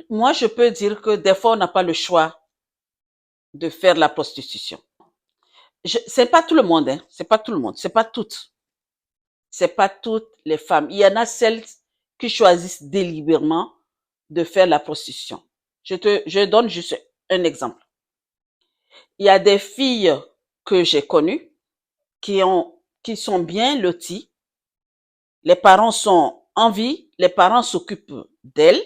Moi, je peux dire que des fois, on n'a pas le choix de faire la prostitution. C'est pas tout le monde, hein. C'est pas tout le monde. C'est pas toutes. C'est pas toutes les femmes. Il y en a celles qui choisissent délibérément de faire la prostitution. Je donne juste un exemple. Il y a des filles que j'ai connues qui sont bien loties. Les parents sont en vie, les parents s'occupent d'elles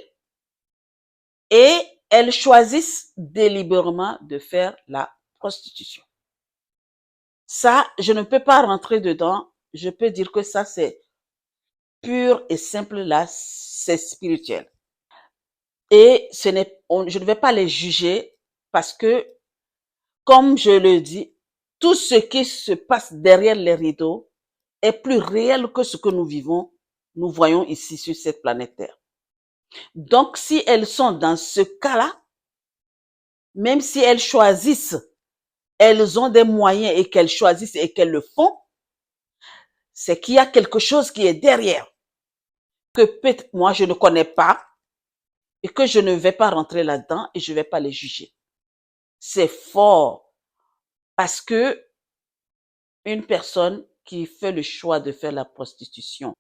et elles choisissent délibérément de faire la prostitution. Ça, je ne peux pas rentrer dedans. Je peux dire que ça, c'est pur et simple là, c'est spirituel. Et je ne vais pas les juger parce que, comme je le dis, tout ce qui se passe derrière les rideaux est plus réel que ce que nous vivons, nous voyons ici sur cette planète Terre. Donc, si elles sont dans ce cas-là, même si elles choisissent, elles ont des moyens et qu'elles choisissent et qu'elles le font, c'est qu'il y a quelque chose qui est derrière, que peut-être moi je ne connais pas et que je ne vais pas rentrer là-dedans et je ne vais pas les juger. C'est fort parce que une personne qui fait le choix de faire la prostitution,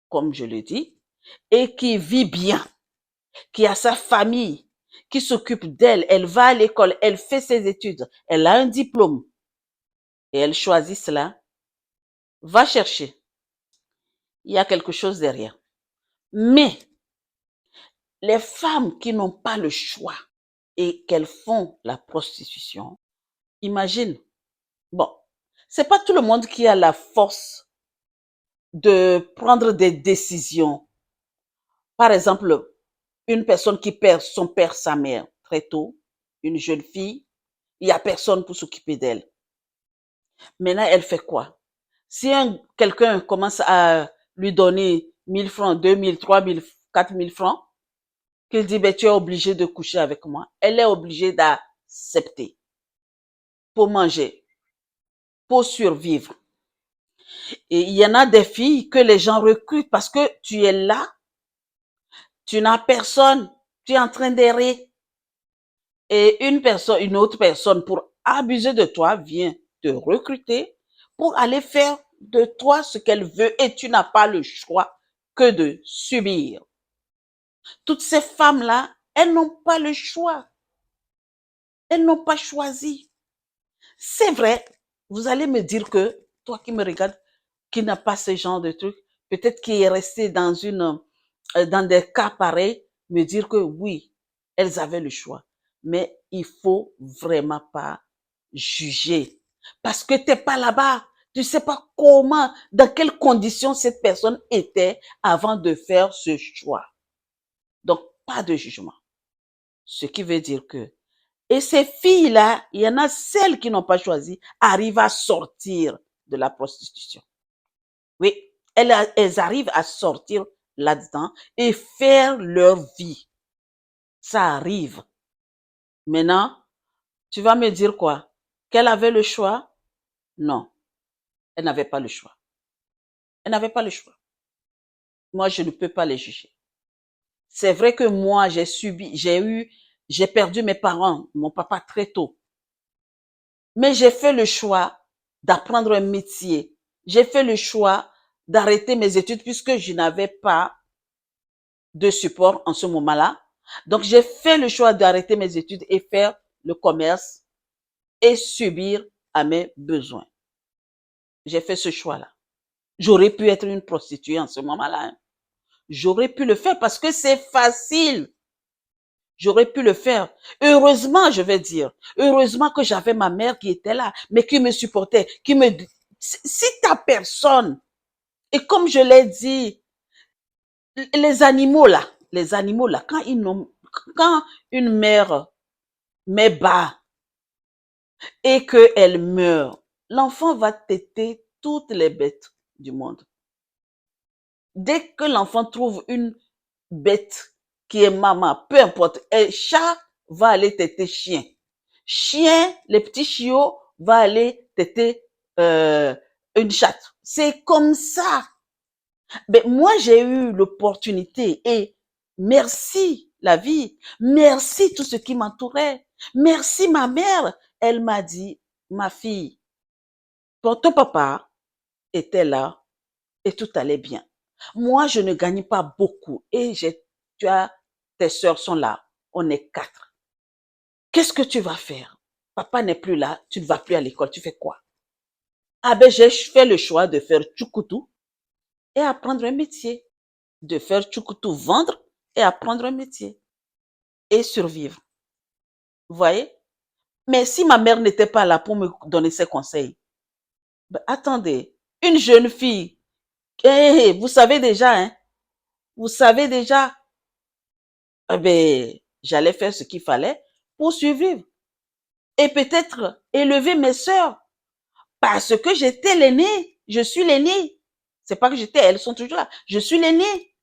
comme je le dis, et qui vit bien, qui a sa famille, qui s'occupe d'elle, elle va à l'école, elle fait ses études, elle a un diplôme et elle choisit cela, va chercher. Il y a quelque chose derrière. Mais les femmes qui n'ont pas le choix et qu'elles font la prostitution, imagine, bon, c'est pas tout le monde qui a la force de prendre des décisions. Par exemple, une personne qui perd son père, sa mère très tôt, une jeune fille, il y a personne pour s'occuper d'elle. Maintenant, elle fait quoi? Si quelqu'un commence à lui donner 1000 francs, 2000, 3000, 4000 francs, qu'il dit, ben, tu es obligé de coucher avec moi, elle est obligée d'accepter pour manger, pour survivre. Et il y en a des filles que les gens recrutent parce que tu es là, tu n'as personne, tu es en train d'errer. Et une autre personne, pour abuser de toi, vient te recruter pour aller faire de toi ce qu'elle veut et tu n'as pas le choix que de subir. Toutes ces femmes-là, elles n'ont pas le choix. Elles n'ont pas choisi. C'est vrai, vous allez me dire que, toi qui me regardes, qui n'a pas ce genre de truc, peut-être qui est resté dans des cas pareils, me dire que oui, elles avaient le choix. Mais il faut vraiment pas juger. Parce que t'es pas là-bas. Tu sais pas comment, dans quelles conditions cette personne était avant de faire ce choix. Donc, pas de jugement. Ce qui veut dire que, et ces filles-là, il y en a celles qui n'ont pas choisi, arrivent à sortir de la prostitution. Oui, elles arrivent à sortir là-dedans et faire leur vie. Ça arrive. Maintenant, tu vas me dire quoi? Qu'elle avait le choix? Non, elle n'avait pas le choix. Elle n'avait pas le choix. Moi, je ne peux pas les juger. C'est vrai que moi, j'ai perdu mes parents, mon papa très tôt. Mais j'ai fait le choix d'apprendre un métier. J'ai fait le choix d'arrêter mes études puisque je n'avais pas de support en ce moment-là. Donc, j'ai fait le choix d'arrêter mes études et faire le commerce et subir à mes besoins. J'ai fait ce choix-là. J'aurais pu être une prostituée en ce moment-là. Hein. J'aurais pu le faire parce que c'est facile. J'aurais pu le faire. Heureusement, je vais dire. Heureusement que j'avais ma mère qui était là, mais qui me supportait, qui me dit, si t'as personne, et comme je l'ai dit, les animaux là, quand une mère met bas et qu'elle meurt, l'enfant va téter toutes les bêtes du monde. Dès que l'enfant trouve une bête qui est maman, peu importe, et chat va aller téter chien. Chien, les petits chiots va aller téter une chatte. C'est comme ça. Mais moi, j'ai eu l'opportunité et merci la vie. Merci tout ce qui m'entourait. Merci ma mère. Elle m'a dit, ma fille, ton papa était là et tout allait bien. Moi, je ne gagne pas beaucoup et tes sœurs sont là. On est 4. Qu'est-ce que tu vas faire? Papa n'est plus là, tu ne vas plus à l'école, tu fais quoi? Ah ben, j'ai fait le choix de faire tchoukoutou et apprendre un métier. De faire tchoukoutou, vendre et apprendre un métier. Et survivre. Vous voyez? Mais si ma mère n'était pas là pour me donner ses conseils, ben, attendez, une jeune fille, vous savez déjà, hein, vous savez déjà, eh ben, j'allais faire ce qu'il fallait pour survivre. Et peut-être élever mes sœurs. Parce que j'étais l'aînée. Je suis l'aînée. C'est pas que j'étais, elles sont toujours là. Je suis l'aînée.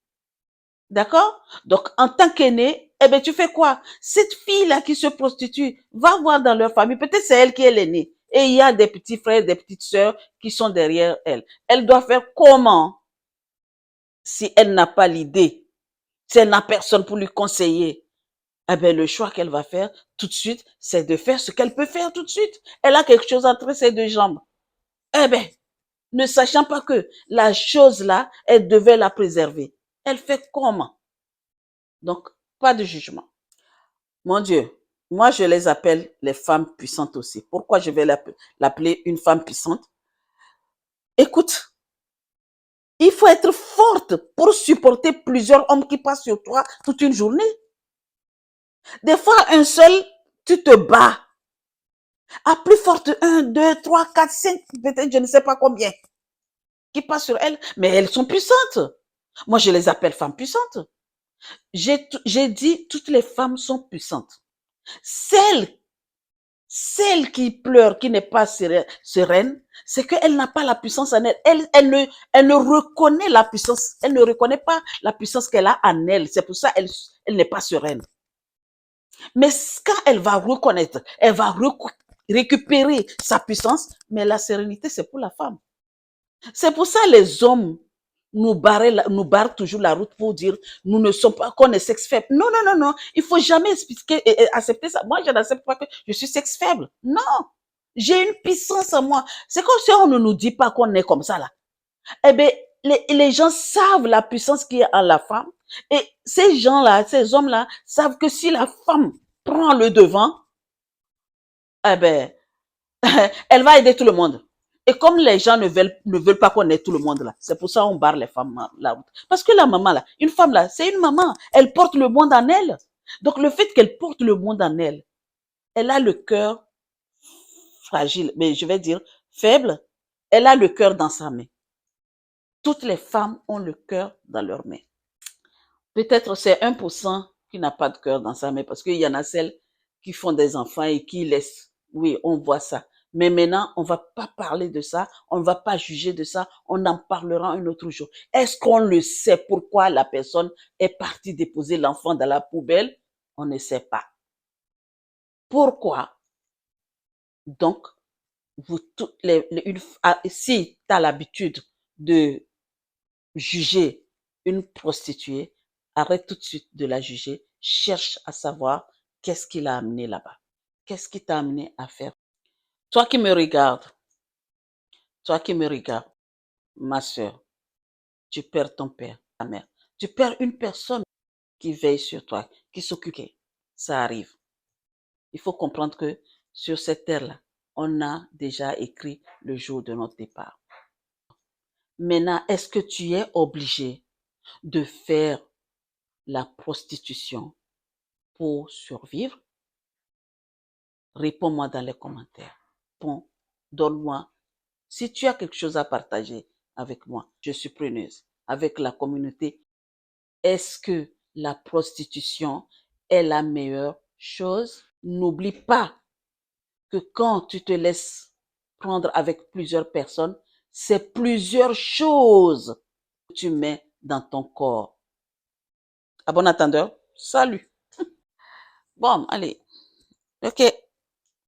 D'accord? Donc, en tant qu'aînée, eh ben, tu fais quoi? Cette fille-là qui se prostitue, va voir dans leur famille. Peut-être c'est elle qui est l'aînée. Et il y a des petits frères, des petites sœurs qui sont derrière elle. Elle doit faire comment? Si elle n'a pas l'idée, si elle n'a personne pour lui conseiller, eh ben, le choix qu'elle va faire tout de suite, c'est de faire ce qu'elle peut faire tout de suite. Elle a quelque chose entre ses deux jambes. Eh ben, ne sachant pas que la chose là, elle devait la préserver. Elle fait comment? Donc, pas de jugement. Mon Dieu, moi je les appelle les femmes puissantes aussi. Pourquoi je vais l'appeler une femme puissante? Écoute, il faut être forte pour supporter plusieurs hommes qui passent sur toi toute une journée. Des fois, un seul, tu te bats. À plus forte, 1, 2, 3, 4, 5, peut-être je ne sais pas combien, qui passent sur elles, mais elles sont puissantes. Moi, je les appelle femmes puissantes. J'ai dit, toutes les femmes sont puissantes. Celle qui pleure, qui n'est pas sereine, c'est qu'elle n'a pas la puissance en elle. Elle ne reconnaît la puissance. Elle ne reconnaît pas la puissance qu'elle a en elle. C'est pour ça elle n'est pas sereine. Mais quand elle va reconnaître, elle va récupérer sa puissance, mais la sérénité, c'est pour la femme. C'est pour ça les hommes nous barrent toujours la route pour dire nous ne sommes pas, qu'on est sexe faible. Non, non, non, non. Il faut jamais expliquer et accepter ça. Moi, je n'accepte pas que je suis sexe faible. Non. J'ai une puissance en moi. C'est comme si on ne nous dit pas qu'on est comme ça, là. Eh bien, les gens savent la puissance qui est en la femme. Et ces gens-là, ces hommes-là, savent que si la femme prend le devant, eh ben, elle va aider tout le monde. Et comme les gens ne veulent pas qu'on ait tout le monde là, c'est pour ça qu'on barre les femmes la route. Parce que la maman là, une femme là, c'est une maman. Elle porte le monde en elle. Donc le fait qu'elle porte le monde en elle, elle a le cœur fragile, mais je vais dire faible. Elle a le cœur dans sa main. Toutes les femmes ont le cœur dans leurs mains. Peut-être c'est 1% qui n'a pas de cœur dans sa main parce qu'il y en a celles qui font des enfants et qui laissent. Oui, on voit ça. Mais maintenant, on va pas parler de ça, on ne va pas juger de ça, on en parlera un autre jour. Est-ce qu'on le sait pourquoi la personne est partie déposer l'enfant dans la poubelle? On ne sait pas. Pourquoi? Donc, si tu as l'habitude de juger une prostituée, arrête tout de suite de la juger, cherche à savoir qu'est-ce qui l'a amené là-bas. Qu'est-ce qui t'a amené à faire? Toi qui me regardes, ma soeur, tu perds ton père, ta mère. Tu perds une personne qui veille sur toi, qui s'occupe. Ça arrive. Il faut comprendre que sur cette terre-là, on a déjà écrit le jour de notre départ. Maintenant, est-ce que tu es obligé de faire la prostitution pour survivre? Réponds-moi dans les commentaires. Bon, donne-moi. Si tu as quelque chose à partager avec moi, je suis preneuse. Avec la communauté, est-ce que la prostitution est la meilleure chose? N'oublie pas que quand tu te laisses prendre avec plusieurs personnes, c'est plusieurs choses que tu mets dans ton corps. À bon entendeur, salut. Bon, allez. Ok.